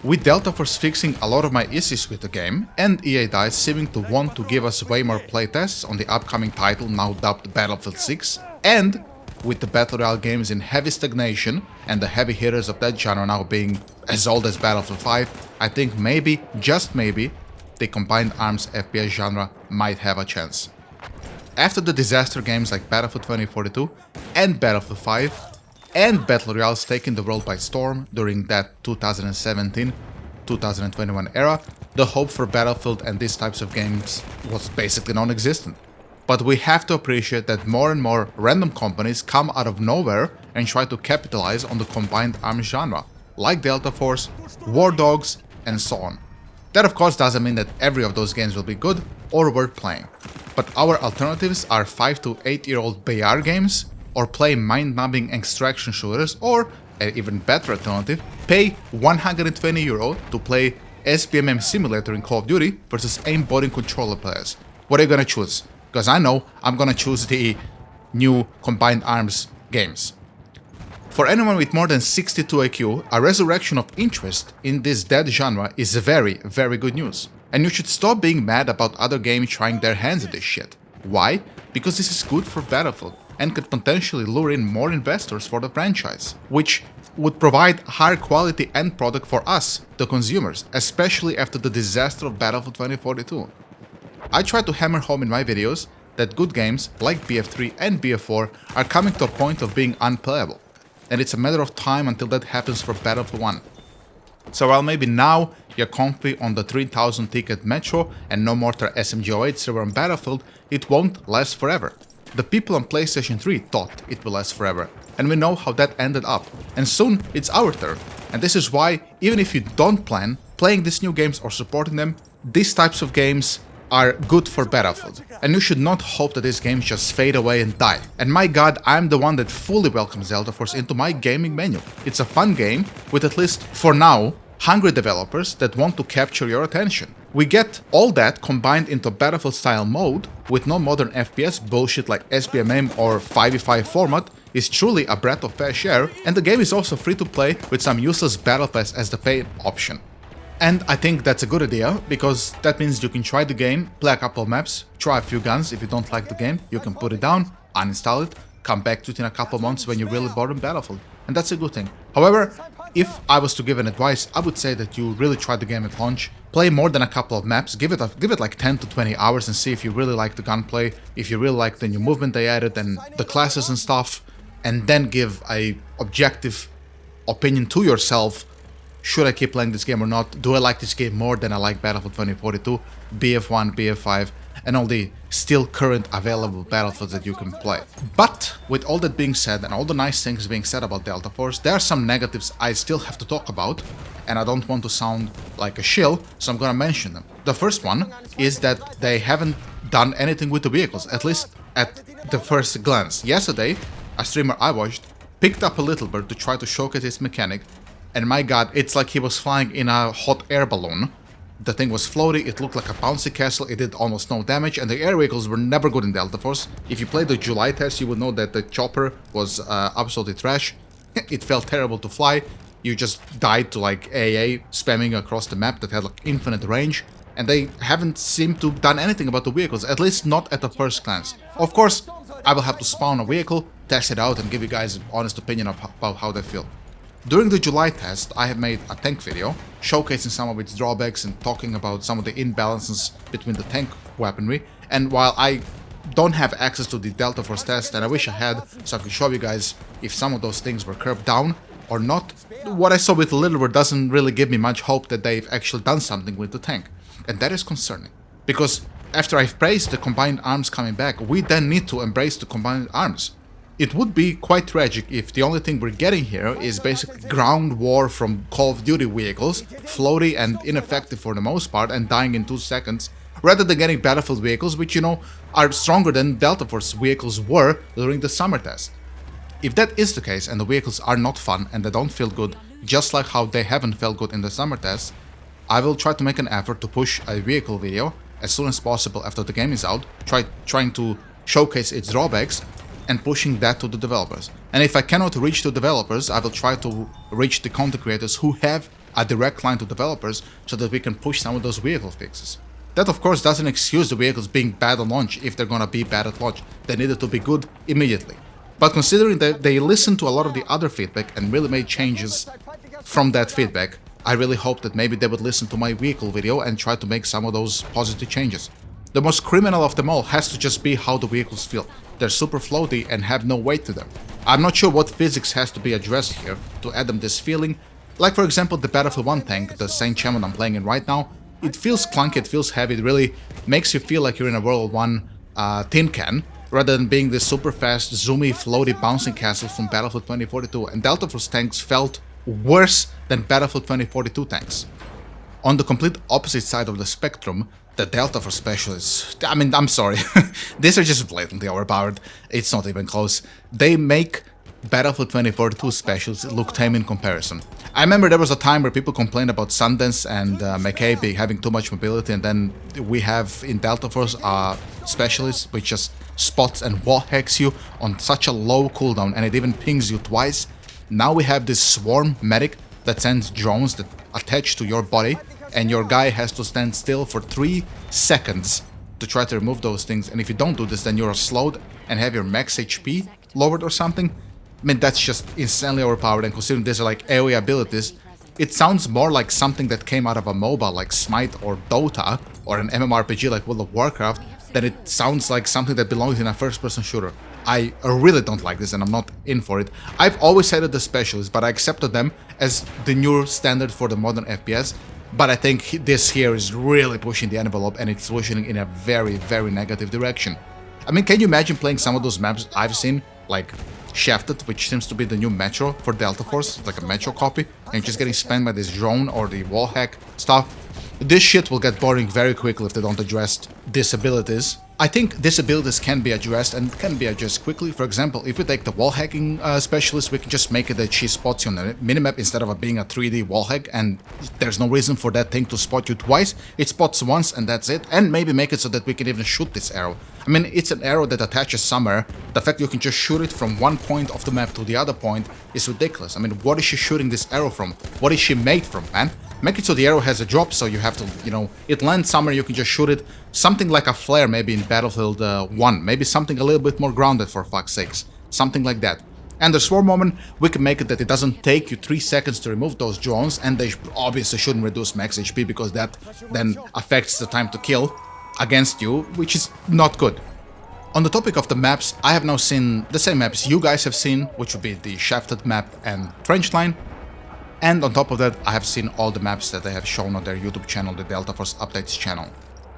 With Delta Force fixing a lot of my issues with the game, and EA DICE seeming to want to give us way more playtests on the upcoming title now dubbed Battlefield 6, and with the Battle Royale games in heavy stagnation and the heavy hitters of that genre now being as old as Battlefield 5, I think maybe, just maybe, the Combined Arms FPS genre might have a chance. After the disaster games like Battlefield 2042 and Battlefield 5, and Battle Royales taking the world by storm during that 2017-2021 era, the hope for Battlefield and these types of games was basically non-existent. But we have to appreciate that more and more random companies come out of nowhere and try to capitalize on the Combined Arms genre, like Delta Force, War Dogs, and so on. That of course doesn't mean that every of those games will be good or worth playing, but our alternatives are 5 to 8 year old BR games, or play mind-numbing extraction shooters, or, an even better alternative, pay €120 to play SBMM Simulator in Call of Duty versus aimbot and controller players. What are you gonna choose? Because I know I'm gonna choose the new Combined Arms games. For anyone with more than 62 IQ, a resurrection of interest in this dead genre is very, very good news. And you should stop being mad about other games trying their hands at this shit. Why? Because this is good for Battlefield and could potentially lure in more investors for the franchise, which would provide higher quality end product for us, the consumers, especially after the disaster of Battlefield 2042. I try to hammer home in my videos that good games like BF3 and BF4 are coming to a point of being unplayable, and it's a matter of time until that happens for Battlefield 1. So while maybe now you're comfy on the 3000 ticket Metro and no mortar SMG08 server on Battlefield, it won't last forever. The people on PlayStation 3 thought it will last forever, and we know how that ended up. And soon it's our turn. And this is why, even if you don't plan playing these new games or supporting them, these types of games are good for Battlefield. And you should not hope that these games just fade away and die. And my god, I'm the one that fully welcomes Delta Force into my gaming menu. It's a fun game with, at least for now, hungry developers that want to capture your attention. We get all that combined into Battlefield style mode with no modern FPS bullshit like SBMM or 5v5 format is truly a breath of fresh air, and the game is also free to play with some useless battle pass as the paid option. And I think that's a good idea, because that means you can try the game, play a couple of maps, try a few guns. If you don't like the game, you can put it down, uninstall it, come back to it in a couple of months when you're really bored in Battlefield. And that's a good thing. However, if I was to give an advice, I would say that you really try the game at launch, play more than a couple of maps, give it like 10 to 20 hours and see if you really like the gunplay, if you really like the new movement they added and the classes and stuff, and then give a objective opinion to yourself. Should I keep playing this game or not? Do I like this game more than I like Battlefield 2042, BF1, BF5, and all the still current available Battlefields that you can play? But with all that being said and all the nice things being said about Delta Force, there are some negatives I still have to talk about, and I don't want to sound like a shill, so I'm gonna mention them. The first one is that they haven't done anything with the vehicles, at least at the first glance. Yesterday, a streamer I watched picked up a Little Bird to try to showcase its mechanic, and my god, it's like he was flying in a hot air balloon. The thing was floaty, it looked like a bouncy castle, it did almost no damage, and the air vehicles were never good in Delta Force. If you played the July test, you would know that the chopper was absolutely trash. It felt terrible to fly. You just died to like AA spamming across the map that had like infinite range, and they haven't seemed to have done anything about the vehicles, at least not at the first glance. Of course, I will have to spawn a vehicle, test it out, and give you guys an honest opinion about how they feel. During the July test, I have made a tank video, showcasing some of its drawbacks and talking about some of the imbalances between the tank weaponry, and while I don't have access to the Delta Force test, and I wish I had, so I could show you guys if some of those things were curbed down or not, what I saw with Little Bird doesn't really give me much hope that they've actually done something with the tank, and that is concerning, because after I've praised the Combined Arms coming back, we then need to embrace the Combined Arms. It would be quite tragic if the only thing we're getting here is basically ground war from Call of Duty vehicles, floaty and ineffective for the most part and dying in 2 seconds, rather than getting Battlefield vehicles which, you know, are stronger than Delta Force vehicles were during the summer test. If that is the case and the vehicles are not fun and they don't feel good, just like how they haven't felt good in the summer test, I will try to make an effort to push a vehicle video as soon as possible after the game is out, trying to showcase its drawbacks and pushing that to the developers. And if I cannot reach the developers, I will try to reach the content creators who have a direct line to developers so that we can push some of those vehicle fixes. That of course doesn't excuse the vehicles being bad on launch if they're gonna be bad at launch. They needed to be good immediately. But considering that they listened to a lot of the other feedback and really made changes from that feedback, I really hope that maybe they would listen to my vehicle video and try to make some of those positive changes. The most criminal of them all has to just be how the vehicles feel. They're super floaty and have no weight to them. I'm not sure what physics has to be addressed here to add them this feeling. Like for example the Battlefield 1 tank, the Saint Chamon I'm playing in right now, it feels clunky, it feels heavy, it really makes you feel like you're in a World War I tin can, rather than being this super fast, zoomy, floaty, bouncing castle from Battlefield 2042, and Delta Force tanks felt worse than Battlefield 2042 tanks. On the complete opposite side of the spectrum, the Delta Force specialists, I mean, I'm sorry, these are just blatantly overpowered, it's not even close. They make Battlefield 2042 specials look tame in comparison. I remember there was a time where people complained about Sundance and McCabe having too much mobility, and then we have in Delta Force specialists which just spots and wall hacks you on such a low cooldown, and it even pings you twice. Now we have this swarm medic that sends drones that attach to your body, and your guy has to stand still for 3 seconds to try to remove those things, and if you don't do this then you're slowed and have your max HP lowered or something. I mean, that's just insanely overpowered, and considering these are like AoE abilities, it sounds more like something that came out of a MOBA like Smite or Dota, or an MMORPG like World of Warcraft, than it sounds like something that belongs in a first-person shooter. I really don't like this, and I'm not in for it. I've always hated the specialists, but I accepted them as the new standard for the modern FPS, but I think this here is really pushing the envelope, and it's pushing in a very, very negative direction. I mean, can you imagine playing some of those maps I've seen, like Shafted, which seems to be the new Metro for Delta Force, like a Metro copy, and just getting spammed by this drone or the wall hack stuff? This shit will get boring very quickly if they don't address these abilities. I think these abilities can be addressed, and can be addressed quickly. For example, if we take the wall hacking specialist, we can just make it that she spots you on the minimap instead of it being a 3D wall hack, and there's no reason for that thing to spot you twice. It spots once and that's it, and maybe make it so that we can even shoot this arrow. I mean, it's an arrow that attaches somewhere. The fact you can just shoot it from one point of the map to the other point is ridiculous. I mean, what is she shooting this arrow from? What is she made from, man? Make it so the arrow has a drop, so you have to, you know, it lands somewhere, you can just shoot it. Something like a flare maybe in Battlefield 1. Maybe something a little bit more grounded, for fuck's sakes. Something like that. And the swarm moment, we can make it that it doesn't take you 3 seconds to remove those drones, and they obviously shouldn't reduce max HP, because that then affects the time to kill against you, which is not good. On the topic of the maps, I have now seen the same maps you guys have seen, which would be the Shafted map and Trench Line. And on top of that, I have seen all the maps that they have shown on their YouTube channel, the Delta Force Updates channel.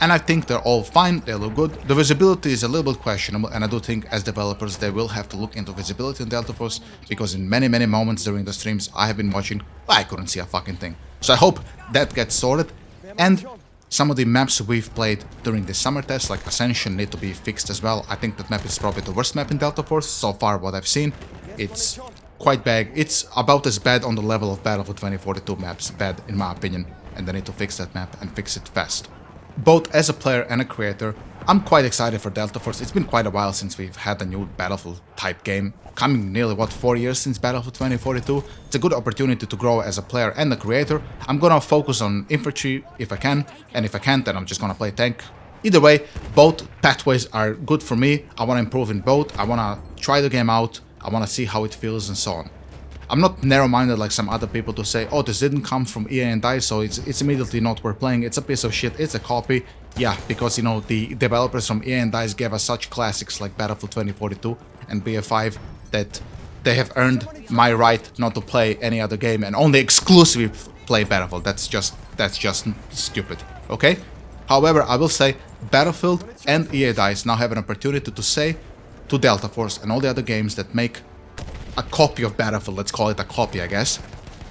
And I think they're all fine, they look good. The visibility is a little bit questionable, and I do think as developers they will have to look into visibility in Delta Force, because in many moments during the streams I have been watching, I couldn't see a fucking thing. So I hope that gets sorted, and some of the maps we've played during the summer test, like Ascension, need to be fixed as well. I think that map is probably the worst map in Delta Force, so far what I've seen. It's quite bad. It's about as bad on the level of Battlefield 2042 maps, bad in my opinion, and they need to fix that map and fix it fast. Both as a player and a creator, I'm quite excited for Delta Force. It's been quite a while since we've had a new Battlefield type game, coming nearly, what, 4 years since Battlefield 2042. It's a good opportunity to grow as a player and a creator. I'm gonna focus on infantry if I can, and if I can't, then I'm just gonna play tank. Either way, both pathways are good for me. I wanna improve in both, I wanna try the game out, I wanna see how it feels and so on. I'm not narrow-minded like some other people to say, oh, this didn't come from EA and DICE, so it's immediately not worth playing, it's a piece of shit, it's a copy. Yeah, because, you know, the developers from EA and DICE gave us such classics like Battlefield 2042 and BF5 that they have earned my right not to play any other game and only exclusively play Battlefield. That's just stupid, okay? However, I will say Battlefield and EA DICE now have an opportunity to say to Delta Force and all the other games that make a copy of Battlefield, let's call it a copy, I guess,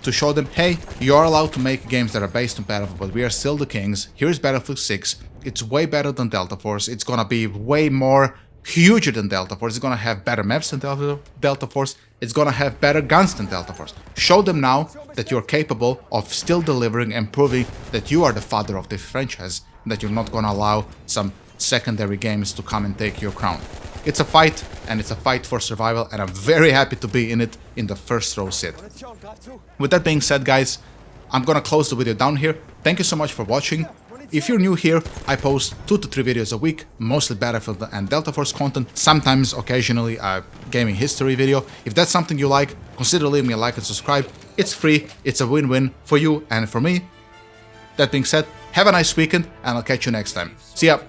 to show them, hey, you're allowed to make games that are based on Battlefield, but we are still the kings. Here's Battlefield 6. It's way better than Delta Force. It's gonna be way more huger than Delta Force. It's gonna have better maps than Delta Force. It's gonna have better guns than Delta Force. Show them now that you're capable of still delivering and proving that you are the father of this franchise, and that you're not gonna allow some secondary games to come and take your crown. It's a fight, and it's a fight for survival, and I'm very happy to be in it in the first row seat. With that being said, guys, I'm gonna close the video down here. Thank you so much for watching. If you're new here, I post 2 to 3 videos a week, mostly Battlefield and Delta Force content, sometimes, occasionally, a gaming history video. If that's something you like, consider leaving me a like and subscribe. It's free, it's a win-win for you and for me. That being said, have a nice weekend, and I'll catch you next time. See ya!